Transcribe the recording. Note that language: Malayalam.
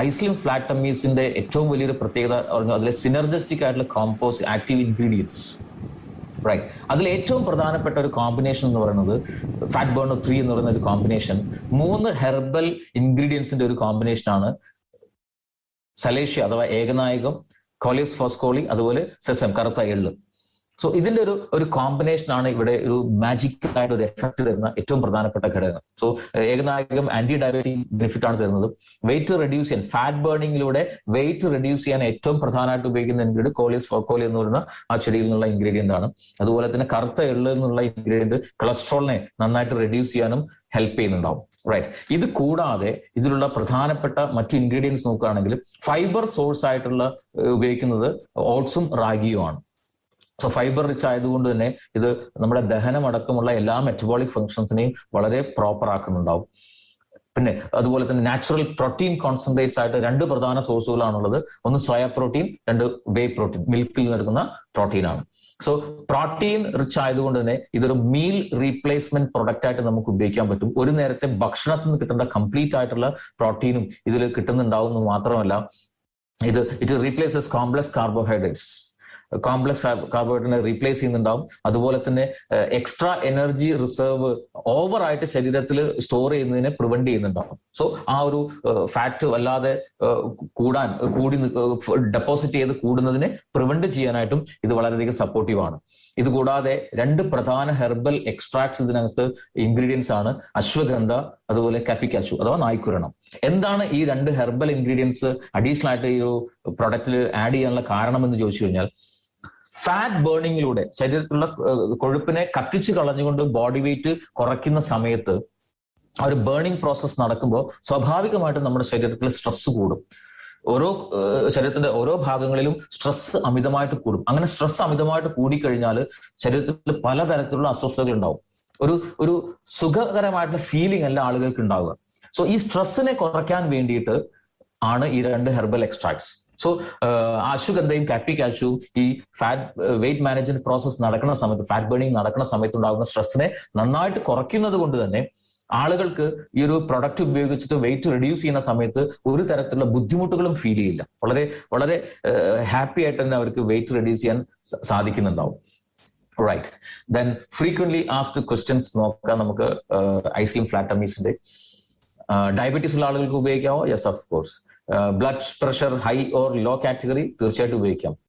ഐസ്ലിം ഫ്ലാറ്റ് ടമ്മീസിന്റെ ഏറ്റവും വലിയൊരു പ്രത്യേകത പറഞ്ഞു അതിലെ സിനർജസ്റ്റിക് ആയിട്ടുള്ള കോമ്പോസ് ആക്റ്റീവ് ഇൻഗ്രീഡിയൻസ്. റൈറ്റ്. അതിൽ ഏറ്റവും പ്രധാനപ്പെട്ട ഒരു കോമ്പിനേഷൻ എന്ന് പറയുന്നത് ഫാറ്റ് ബേണർ 3 എന്ന് പറയുന്ന ഒരു കോമ്പിനേഷൻ 3 ഹെർബൽ ഇൻഗ്രീഡിയൻസിന്റെ ഒരു കോമ്പിനേഷനാണ് സലേഷ്യ അഥവാ ഏകനായകം, കോളിയസ് ഫോസ്കോളി, അതുപോലെ സെസം കറുത്ത എള്ള്. സോ ഇതിന്റെ ഒരു കോമ്പിനേഷനാണ് ഇവിടെ ഒരു മാജിക്കൽ ആയിട്ട് ഒരു എഫക്ട് തരുന്ന ഏറ്റവും പ്രധാനപ്പെട്ട ഘടകം. സോ ഏകനായകം ആന്റി ഡയബറ്റിക് ബെനിഫിറ്റ് ആണ് തരുന്നത്. വെയിറ്റ് റെഡ്യൂസ് ചെയ്യാൻ, ഫാറ്റ് ബേണിങ്ങിലൂടെ വെയിറ്റ് റെഡ്യൂസ് ചെയ്യാൻ ഏറ്റവും പ്രധാനമായിട്ട് ഉപയോഗിക്കുന്ന ഇൻഗ്രീഡിയന്റ് കോളിയസ് ഫോസ്കോളി എന്ന് പറയുന്ന ആ ചെടിയിൽ നിന്നുള്ള ഇൻഗ്രീഡിയന്റ് ആണ്. അതുപോലെ തന്നെ കറുത്ത എള്ള് എന്നുള്ള ഇൻഗ്രീഡിയന്റ് കൊളസ്ട്രോളിനെ നന്നായിട്ട് റെഡ്യൂസ് ചെയ്യാനും ഹെൽപ്പ് ചെയ്യുന്നുണ്ടാവും. റൈറ്റ്. ഇത് കൂടാതെ ഇതിലുള്ള പ്രധാനപ്പെട്ട മറ്റു ഇൻഗ്രീഡിയൻസ് നോക്കുകയാണെങ്കിൽ ഫൈബർ സോഴ്സ് ആയിട്ടുള്ള ഉപയോഗിക്കുന്നത് ഓട്സും റാഗിയുമാണ്. സോ ഫൈബർ റിച്ച് ആയതുകൊണ്ട് തന്നെ ഇത് നമ്മുടെ ദഹനം അടക്കമുള്ള എല്ലാ മെറ്റബോളിക് ഫങ്ഷൻസിനെയും വളരെ പ്രോപ്പർ ആക്കുന്നുണ്ടാവും. പിന്നെ അതുപോലെ തന്നെ നാച്ചുറൽ പ്രോട്ടീൻ കോൺസെൻട്രേറ്റ്സ് ആയിട്ട് 2 പ്രധാന സോഴ്സുകളാണുള്ളത്. ഒന്ന് സോയ പ്രോട്ടീൻ, 2 വേ പ്രോട്ടീൻ, മിൽക്കിൽ നിന്ന് എടുക്കുന്ന പ്രോട്ടീൻ ആണ്. സോ പ്രോട്ടീൻ റിച്ച് ആയതുകൊണ്ട് തന്നെ ഇതൊരു മീൽ റീപ്ലേസ്മെന്റ് പ്രൊഡക്റ്റ് ആയിട്ട് നമുക്ക് ഉപയോഗിക്കാൻ പറ്റും. ഒരു നേരത്തെ ഭക്ഷണത്തിൽ നിന്ന് കിട്ടേണ്ട കംപ്ലീറ്റ് ആയിട്ടുള്ള പ്രോട്ടീനും ഇതിൽ കിട്ടുന്നുണ്ടാവുന്നത് മാത്രമല്ല, it replaces complex carbohydrates. Complex കാർബോഹൈഡ്രേറ്റിനെ റീപ്ലേസ് ചെയ്യുന്നുണ്ടാവും. അതുപോലെ തന്നെ എക്സ്ട്രാ എനർജി റിസർവ് ഓവറായിട്ട് ശരീരത്തിൽ സ്റ്റോർ ചെയ്യുന്നതിനെ പ്രിവെന്റ് ചെയ്യുന്നുണ്ടാവും. സോ ആ ഒരു ഫാറ്റ് വല്ലാതെ കൂടി ഡെപ്പോസിറ്റ് ചെയ്ത് കൂടുന്നതിനെ പ്രിവെന്റ് ചെയ്യാനായിട്ടും ഇത് വളരെയധികം സപ്പോർട്ടീവ് ആണ്. ഇതുകൂടാതെ 2 പ്രധാന ഹെർബൽ എക്സ്ട്രാക്ട്സ് ഇതിനകത്ത് ഇൻഗ്രീഡിയൻസ് ആണ്, അശ്വഗന്ധ, അതുപോലെ കാപ്പിക്കാച്ചു അഥവാ നായ്ക്കുരണം. എന്താണ് ഈ 2 ഹെർബൽ ഇൻഗ്രീഡിയൻസ് അഡീഷണൽ ആയിട്ട് ഈ ഒരു പ്രൊഡക്റ്റിൽ ആഡ് ചെയ്യാനുള്ള കാരണം എന്ന് ചോദിച്ചു കഴിഞ്ഞാൽ, ഫാറ്റ് ബേണിങ്ങിലൂടെ ശരീരത്തിലുള്ള കൊഴുപ്പിനെ കത്തിച്ചു കളഞ്ഞുകൊണ്ട് ബോഡി വെയിറ്റ് കുറയ്ക്കുന്ന സമയത്ത് ആ ഒരു ബേണിംഗ് പ്രോസസ് നടക്കുമ്പോൾ സ്വാഭാവികമായിട്ടും നമ്മുടെ ശരീരത്തിൽ സ്ട്രെസ് കൂടും. ശരീരത്തിന്റെ ഓരോ ഭാഗങ്ങളിലും സ്ട്രെസ് അമിതമായിട്ട് കൂടും. അങ്ങനെ സ്ട്രെസ് അമിതമായിട്ട് കൂടിക്കഴിഞ്ഞാൽ ശരീരത്തിൽ പലതരത്തിലുള്ള അസ്വസ്ഥതകൾ ഉണ്ടാവും. ഒരു സുഖകരമായിട്ടുള്ള ഫീലിംഗ് അല്ല ആളുകൾക്ക് ഉണ്ടാവുക. സോ ഈ സ്ട്രെസ്സിനെ കുറയ്ക്കാൻ വേണ്ടിയിട്ട് ആണ് ഈ 2 ഹെർബൽ എക്സ്ട്രാക്ട്സ്. സോ അശ്വഗന്ധയും കാപ്പിക്കാച്ചുവും ഈ ഫാറ്റ് വെയിറ്റ് മാനേജ്മെന്റ് പ്രോസസ് നടക്കുന്ന സമയത്ത്, ഫാറ്റ് ബേണിംഗ് നടക്കുന്ന സമയത്ത് ഉണ്ടാകുന്ന സ്ട്രെസ്സിനെ നന്നായിട്ട് കുറയ്ക്കുന്നത് കൊണ്ട് തന്നെ ആളുകൾക്ക് ഈ ഒരു പ്രൊഡക്റ്റ് ഉപയോഗിച്ചിട്ട് വെയിറ്റ് റെഡ്യൂസ് ചെയ്യുന്ന സമയത്ത് ഒരു തരത്തിലുള്ള ബുദ്ധിമുട്ടുകളും ഫീൽ ചെയ്യില്ല. വളരെ വളരെ ഹാപ്പി ആയിട്ട് തന്നെ അവർക്ക് വെയിറ്റ് റെഡ്യൂസ് ചെയ്യാൻ സാധിക്കുന്നുണ്ടാവും. Right. Then frequently asked questions നോക്കാം നമുക്ക് ഐസ്ലിം ഫ്ലാറ്റ് ടമ്മീസിന്റെ. ഡയബറ്റീസ് ഉള്ള ആളുകൾക്ക് ഉപയോഗിക്കാമോ? Yes, of course. Blood pressure high or low category തീർച്ചയായിട്ടും ഉപയോഗിക്കാം.